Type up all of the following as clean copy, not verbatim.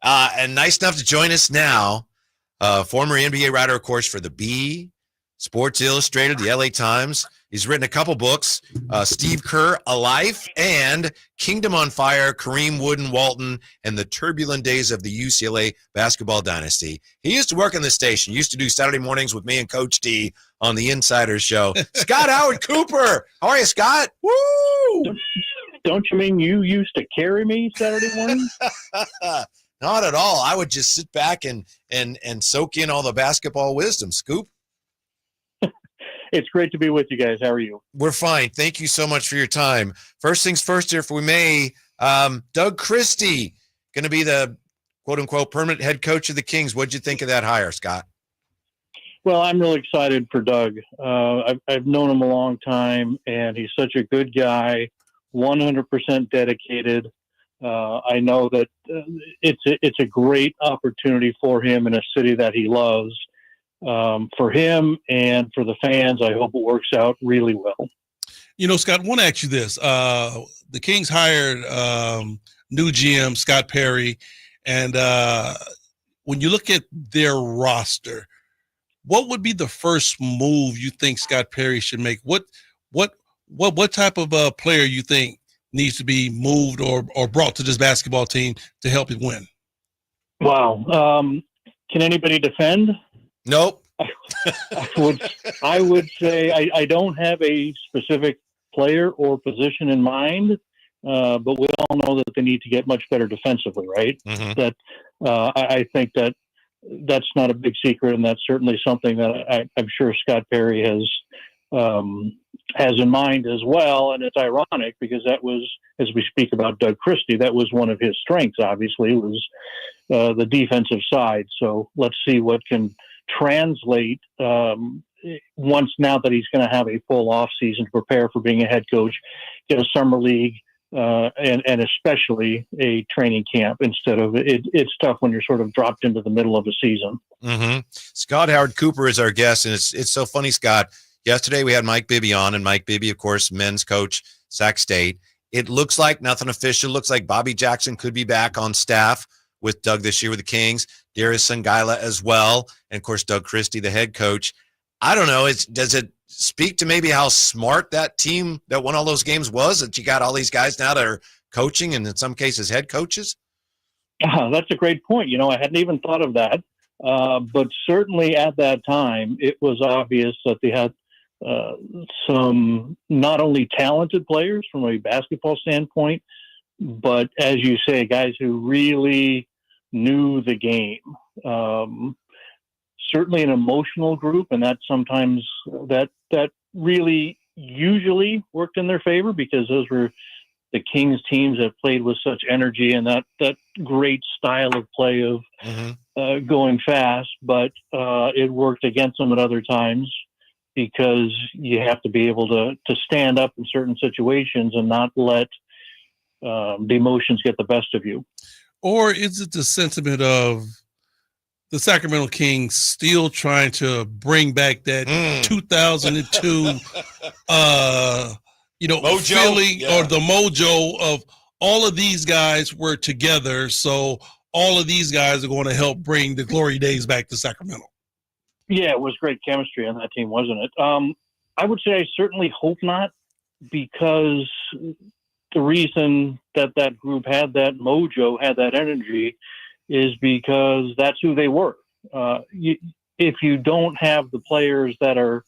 And nice enough to join us now, former NBA writer, of course, for the Bee, Sports Illustrated, the LA Times. He's written a couple books, Steve Kerr, A Life, and Kingdom on Fire, Kareem Wooden-Walton, and the Turbulent Days of the UCLA Basketball Dynasty. He used to work on the station, used to do Saturday mornings with me and Coach D on the Insiders Show. Scott Howard Cooper. How are you, Scott? Woo! Don't you mean you used to carry me Saturday morning? Not at all. I would just sit back and soak in all the basketball wisdom. Scoop? It's great to be with you guys. How are you? We're fine. Thank you so much for your time. First things first here, if we may, Doug Christie, going to be the quote-unquote permanent head coach of the Kings. What'd you think of that hire, Scott? Well, I'm really excited for Doug. I've known him a long time, and he's such a good guy, 100% dedicated. I know that it's a great opportunity for him in a city that he loves. For him and for the fans, I hope it works out really well. You know, Scott, I want to ask you this. The Kings hired new GM Scott Perry, and when you look at their roster, what would be the first move you think Scott Perry should make? What type of player you think needs to be moved or brought to this basketball team to help it win? Wow. Can anybody defend? Nope. I would say I don't have a specific player or position in mind, but we all know that they need to get much better defensively, right? Mm-hmm. That I think that's not a big secret, and that's certainly something that I'm sure Scott Perry has in mind as well. And it's ironic because that was, as we speak about Doug Christie, that was one of his strengths, obviously, was the defensive side. So let's see what can translate once, now that he's going to have a full off season to prepare for being a head coach, get a summer league, and especially a training camp instead of it's tough when you're sort of dropped into the middle of a season. Mm-hmm. Scott Howard Cooper is our guest, and it's so funny, Scott. Yesterday we had Mike Bibby on, and Mike Bibby, of course, men's coach, Sac State. It looks like nothing official. Looks like Bobby Jackson could be back on staff with Doug this year with the Kings. Darius Sangaila as well, and of course Doug Christie, the head coach. I don't know. Does it speak to maybe how smart that team that won all those games was, that you got all these guys now that are coaching and in some cases head coaches? That's a great point. You know, I hadn't even thought of that. But certainly at that time, it was obvious that they had some not only talented players from a basketball standpoint, but as you say, guys who really knew the game. Certainly an emotional group, and that sometimes that really usually worked in their favor because those were the Kings teams that played with such energy and that great style of play of going fast. But it worked against them at other times because you have to be able to stand up in certain situations and not let the emotions get the best of you. Or is it the sentiment of the Sacramento Kings still trying to bring back that 2002, mojo? Feeling or the mojo of all of these guys were together, so all of these guys are going to help bring the glory days back to Sacramento? Yeah, it was great chemistry on that team, wasn't it? I would say I certainly hope not, because the reason that group had that mojo, had that energy, is because that's who they were. If you don't have the players that are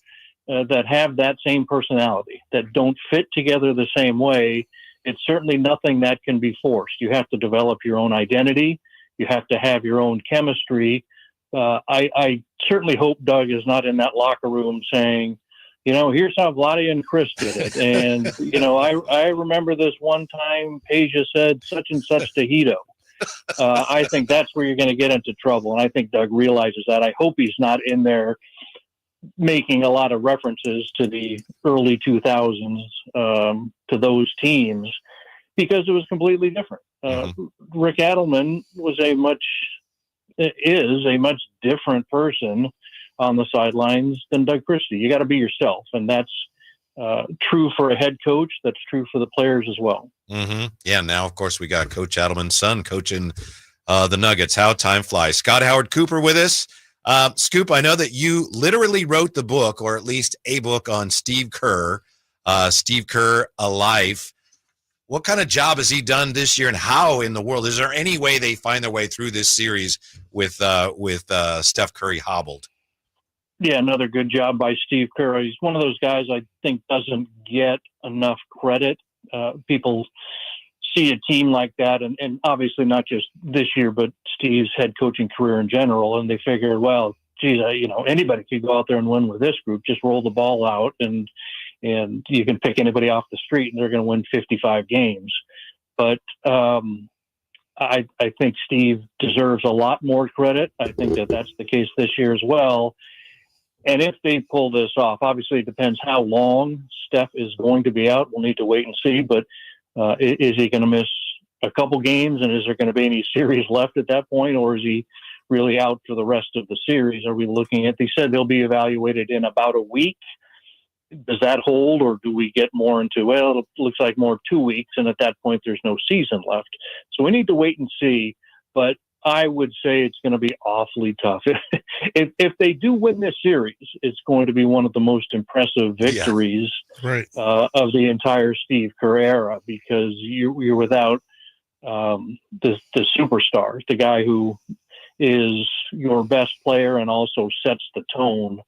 that have that same personality, that don't fit together the same way, it's certainly nothing that can be forced. You have to develop your own identity. You have to have your own chemistry. I certainly hope Doug is not in that locker room saying, here's how Vlade and Chris did it. And, I remember this one time Peja said such and such to Hito. I think that's where you're going to get into trouble. And I think Doug realizes that. I hope he's not in there making a lot of references to the early 2000s, to those teams, because it was completely different. Rick Adelman is a much different person on the sidelines than Doug Christie. You got to be yourself. And that's true for a head coach. That's true for the players as well. Mm-hmm. Yeah. Now, of course, we got Coach Adelman's son coaching the Nuggets. How time flies. Scott Howard Cooper with us. Scoop, I know that you literally wrote the book, or at least a book, on Steve Kerr, A Life. What kind of job has he done this year, and how in the world, is there any way they find their way through this series with Steph Curry hobbled? Yeah, another good job by Steve Kerr. He's one of those guys I think doesn't get enough credit. People see a team like that, and obviously not just this year, but Steve's head coaching career in general, and they figure, well, geez, anybody could go out there and win with this group. Just roll the ball out, and you can pick anybody off the street, and they're going to win 55 games. But I think Steve deserves a lot more credit. I think that that's the case this year as well. And if they pull this off, obviously it depends how long Steph is going to be out. We'll need to wait and see. But is he going to miss a couple games, and is there going to be any series left at that point, or is he really out for the rest of the series? Are we looking at? They said they'll be evaluated in about a week. Does that hold, or do we get more into, well, it looks like more 2 weeks, and at that point there's no season left? So we need to wait and see. But I would say it's going to be awfully tough. If they do win this series, it's going to be one of the most impressive victories of the entire Steve Kerr era, because you're without the superstar, the guy who is your best player and also sets the tone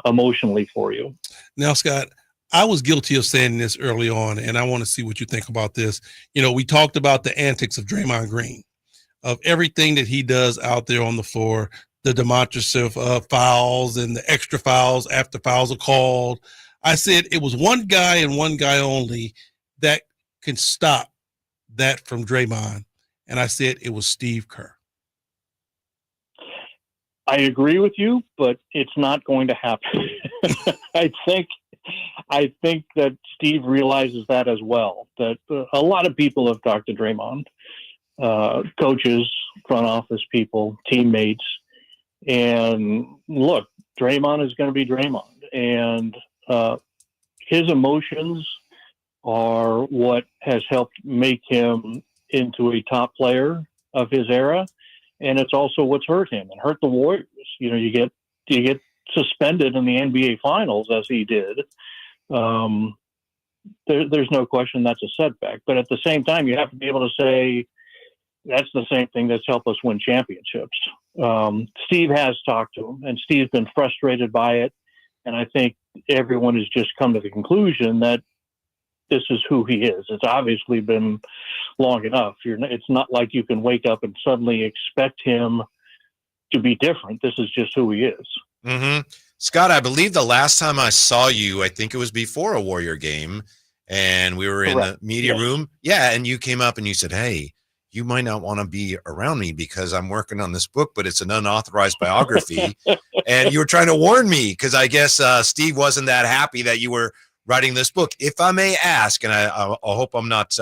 emotionally for you. Now, Scott, I was guilty of saying this early on, and I want to see what you think about this. We talked about the antics of Draymond Green, of everything that he does out there on the floor, the demonstrative fouls and the extra fouls after fouls are called. I said it was one guy and one guy only that can stop that from Draymond, and I said it was Steve Kerr. I agree with you, but it's not going to happen. I think that Steve realizes that as well, that a lot of people have talked to Draymond, coaches, front office people, teammates, and look, Draymond is going to be Draymond, and his emotions are what has helped make him into a top player of his era. And it's also what's hurt him and hurt the Warriors. You get suspended in the NBA Finals, as he did. There's no question that's a setback. But at the same time, you have to be able to say that's the same thing that's helped us win championships. Steve has talked to him, and Steve's been frustrated by it. And I think everyone has just come to the conclusion that this is who he is. It's obviously been long enough. It's not like you can wake up and suddenly expect him to be different. This is just who he is. Mm-hmm. Scott, I believe the last time I saw you, I think it was before a Warrior game, and we were in the media room. Yeah, and you came up and you said, hey, you might not want to be around me because I'm working on this book, but it's an unauthorized biography. And you were trying to warn me because I guess Steve wasn't that happy that you were writing this book. If I may ask, and I hope I'm not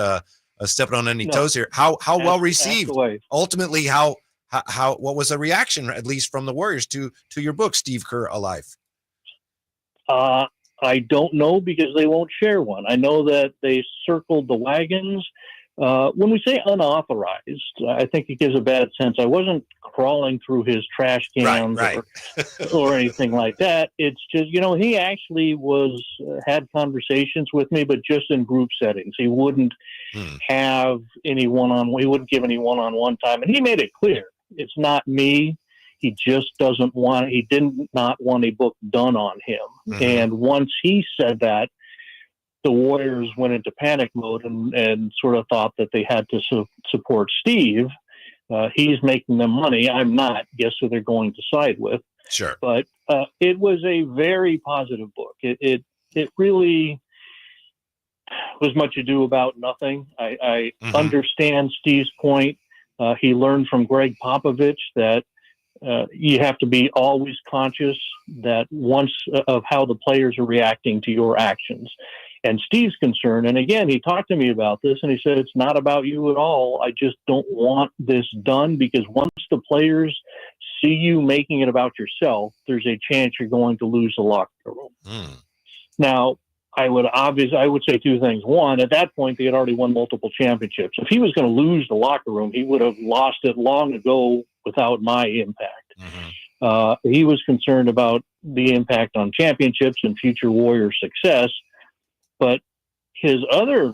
stepping on any toes here, how well received? Ultimately, how what was the reaction, at least from the Warriors, to your book, Steve Kerr, A Life? I don't know, because they won't share one. I know that they circled the wagons. When we say unauthorized, I think it gives a bad sense. I wasn't crawling through his trash cans or anything like that. It's just, he actually had conversations with me, but just in group settings. He wouldn't have any he wouldn't give any one-on-one time. And he made it clear, it's not me. He just he did not want a book done on him. Mm-hmm. And once he said that, the Warriors went into panic mode and sort of thought that they had to support Steve. He's making them money. I'm not. Guess who they're going to side with? Sure. But it was a very positive book. It really was much ado about nothing. I understand Steve's point. He learned from Greg Popovich that you have to be always conscious that of how the players are reacting to your actions. And Steve's concerned, and again, he talked to me about this, and he said, it's not about you at all. I just don't want this done, because once the players see you making it about yourself, there's a chance you're going to lose the locker room. Now, I would say two things. One, at that point, they had already won multiple championships. If he was going to lose the locker room, he would have lost it long ago without my impact. He was concerned about the impact on championships and future Warrior success. But his other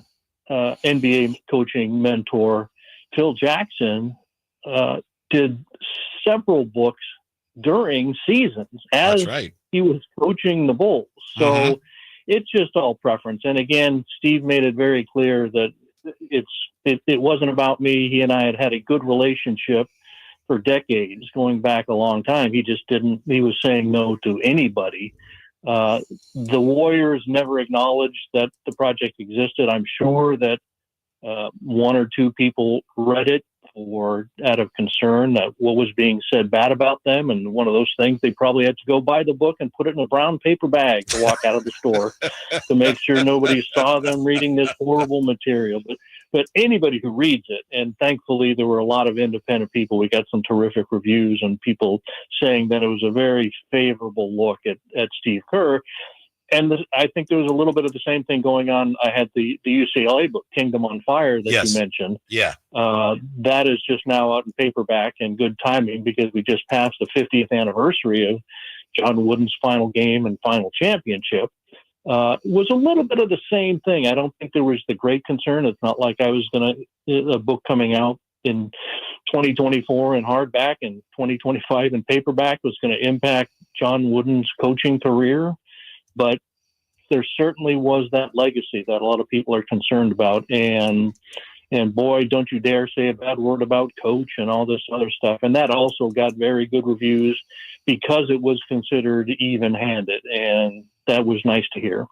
NBA coaching mentor, Phil Jackson, did several books during seasons as he was coaching the Bulls. So it's just all preference. And again, Steve made it very clear that it wasn't about me. He and I had a good relationship for decades, going back a long time. He was saying no to anybody. The Warriors never acknowledged that the project existed. I'm sure that one or two people read it out of concern that what was being said bad about them. And one of those things, they probably had to go buy the book and put it in a brown paper bag to walk out of the store to make sure nobody saw them reading this horrible material. But anybody who reads it, and thankfully there were a lot of independent people. We got some terrific reviews and people saying that it was a very favorable look at Steve Kerr. And I think there was a little bit of the same thing going on. I had the UCLA book, Kingdom on Fire, that you mentioned. Yeah. That is just now out in paperback, and good timing because we just passed the 50th anniversary of John Wooden's final game and final championship. It was a little bit of the same thing. I don't think there was the great concern. It's not like I was a book coming out in 2024 in hardback and 2025 in paperback was going to impact John Wooden's coaching career. But there certainly was that legacy that a lot of people are concerned about. And boy, don't you dare say a bad word about Coach and all this other stuff. And that also got very good reviews because it was considered even-handed. And that was nice to hear.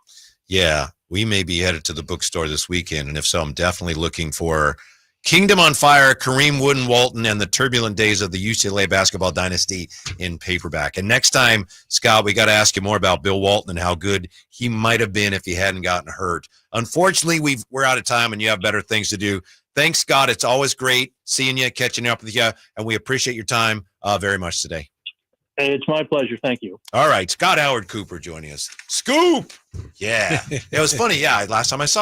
Yeah, we may be headed to the bookstore this weekend. And if so, I'm definitely looking for Kingdom on Fire, Kareem Wooden-Walton, and the Turbulent Days of the UCLA Basketball Dynasty in paperback. And next time, Scott, we got to ask you more about Bill Walton and how good he might have been if he hadn't gotten hurt. Unfortunately, we're out of time and you have better things to do. Thanks, Scott. It's always great seeing you, catching up with you, and we appreciate your time very much today. It's my pleasure. Thank you. All right. Scott Howard Cooper joining us. Scoop! Yeah. It was funny. Yeah, last time I saw